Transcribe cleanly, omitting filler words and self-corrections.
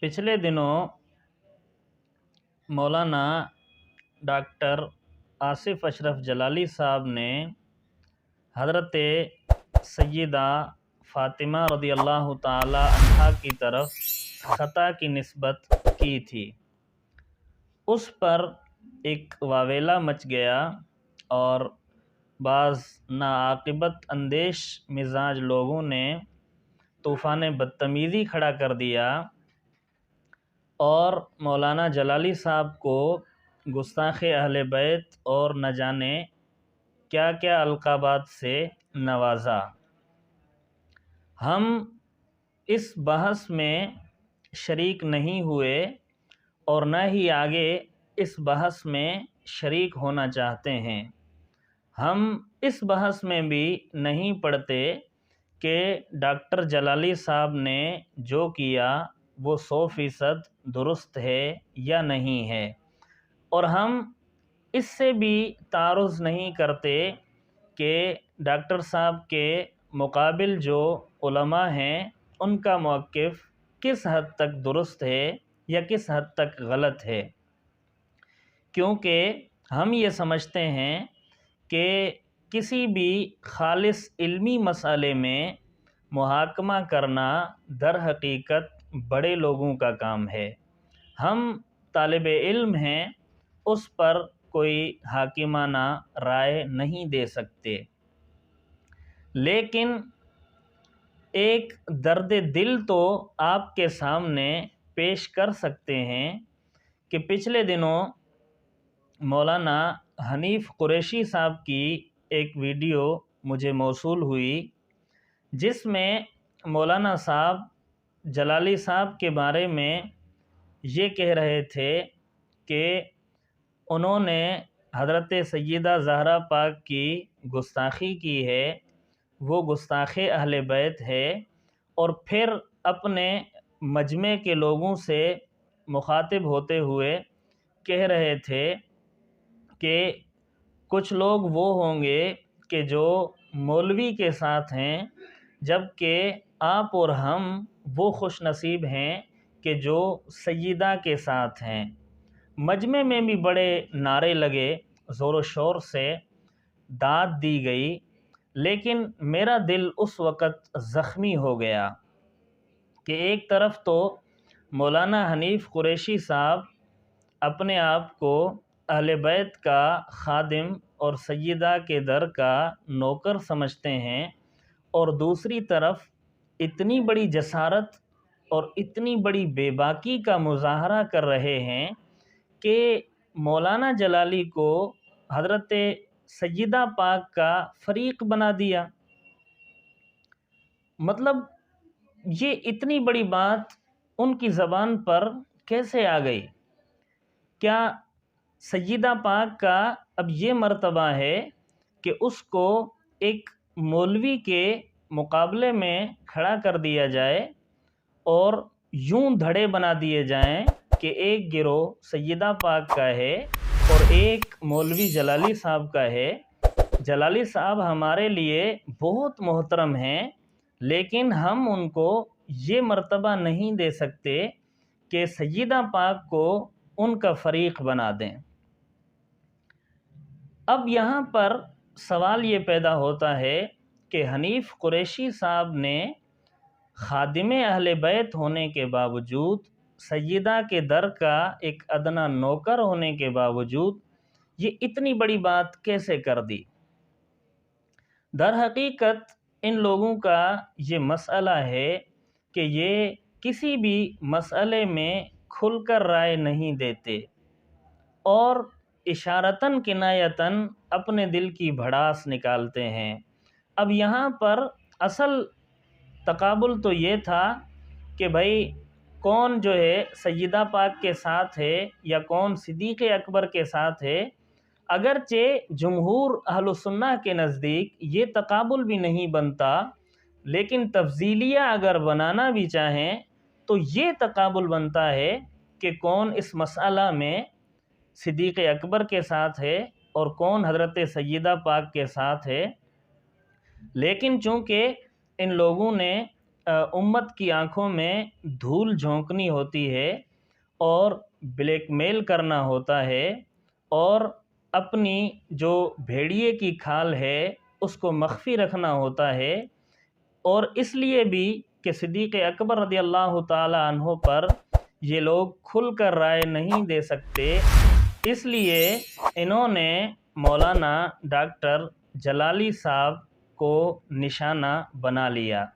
पिछले दिनों मौलाना डॉक्टर आसिफ अशरफ जलाली साहब ने हज़रत सय्यदा फ़ातिमा रज़ियल्लाहु ताला अन्हा की तरफ ख़ता की निस्बत की थी। उस पर एक वावेला मच गया और बाज़ नाआक़िबत अंदेश मिजाज लोगों ने तूफ़ान बदतमीज़ी खड़ा कर दिया और मौलाना जलाली साहब को गुस्ताख़ अहले बैत और न जाने क्या क्या अलक़ाबात से नवाजा। हम इस बहस में शरीक नहीं हुए और न ही आगे इस बहस में शरीक होना चाहते हैं। हम इस बहस में भी नहीं पड़ते कि डॉक्टर जलाली साहब ने जो किया वो 100% दुरुस्त है या नहीं है, और हम इससे भी तारुज़ नहीं करते कि डॉक्टर साहब के मुकाबिल जो उलमा हैं उनका मौक़िफ़ किस हद तक दुरुस्त है या किस हद तक गलत है, क्योंकि हम ये समझते हैं कि किसी भी खालिस इल्मी मसले में मुहाकमा करना दर हकीकत बड़े लोगों का काम है। हम तालिबे इल्म हैं, उस पर कोई हाकिमाना राय नहीं दे सकते। लेकिन एक दर्द दिल तो आपके सामने पेश कर सकते हैं कि पिछले दिनों मौलाना हनीफ़ कुरैशी साहब की एक वीडियो मुझे मौसूल हुई, जिसमें मौलाना साहब जलाली साहब के बारे में ये कह रहे थे कि उन्होंने हज़रत सय्यदा ज़हरा पाक की गुस्ताखी की है, वो गुस्ताख़ अहले बैत है, और फिर अपने मजमे के लोगों से मुखातिब होते हुए कह रहे थे कि कुछ लोग वो होंगे कि जो मौलवी के साथ हैं, जबकि आप और हम वो खुश नसीब हैं कि जो सय्यदा के साथ हैं। मजमे में भी बड़े नारे लगे, ज़ोर शोर से दाद दी गई, लेकिन मेरा दिल उस वक़्त ज़ख्मी हो गया कि एक तरफ तो मौलाना हनीफ़ कुरैशी साहब अपने आप को अहले बैत का खादिम और सय्यदा के दर का नौकर समझते हैं, और दूसरी तरफ इतनी बड़ी जसारत और इतनी बड़ी बेबाकी का मुज़ाहरा कर रहे हैं कि मौलाना जलाली को हज़रत सय्यदा पाक का फ़रीक बना दिया। मतलब ये इतनी बड़ी बात उनकी ज़बान पर कैसे आ गई? क्या सय्यदा पाक का अब ये मर्तबा है कि उसको एक मौलवी के मुकाबले में खड़ा कर दिया जाए और यूं धड़े बना दिए जाएं कि एक गिरोह सय्यदा पाक का है और एक मौलवी जलाली साहब का है? जलाली साहब हमारे लिए बहुत मोहतरम हैं, लेकिन हम उनको ये मर्तबा नहीं दे सकते कि सय्यदा पाक को उनका फ़रीक बना दें। अब यहाँ पर सवाल ये पैदा होता है कि हनीफ़ कुरैशी साहब ने खादिम अहले बैत होने के बावजूद, सय्यदा के दर का एक अदना नौकर होने के बावजूद ये इतनी बड़ी बात कैसे कर दी? दर हकीकत इन लोगों का ये मसला है कि ये किसी भी मसले में खुलकर राय नहीं देते और इशारतन किनायतन अपने दिल की भड़ास निकालते हैं। अब यहाँ पर असल तकाबुल तो ये था कि भाई कौन जो है सय्यदा पाक के साथ है या कौन सिद्दीक़ अकबर के साथ है। अगरचे जमहूर अहलुस्सुन्नह के नज़दीक ये तकाबुल भी नहीं बनता, लेकिन तफ़ज़ीलिया अगर बनाना भी चाहें तो ये तकाबुल बनता है कि कौन इस मसला में सिद्दीक़ अकबर के साथ है और कौन हज़रत सय्यदा पाक के साथ है। लेकिन चूँकि इन लोगों ने امت کی آنکھوں میں دھول جھونکنی ہوتی ہے اور بلیک میل کرنا ہوتا ہے اور اپنی جو بھیڑیے کی کھال ہے اس کو مخفی رکھنا ہوتا ہے، اور اس لیے بھی کہ صدیق اکبر رضی اللہ تعالی عنہ پر یہ لوگ کھل کر رائے نہیں دے سکتے، اس لیے انہوں نے مولانا ڈاکٹر جلالی صاحب کو نشانہ بنا لیا۔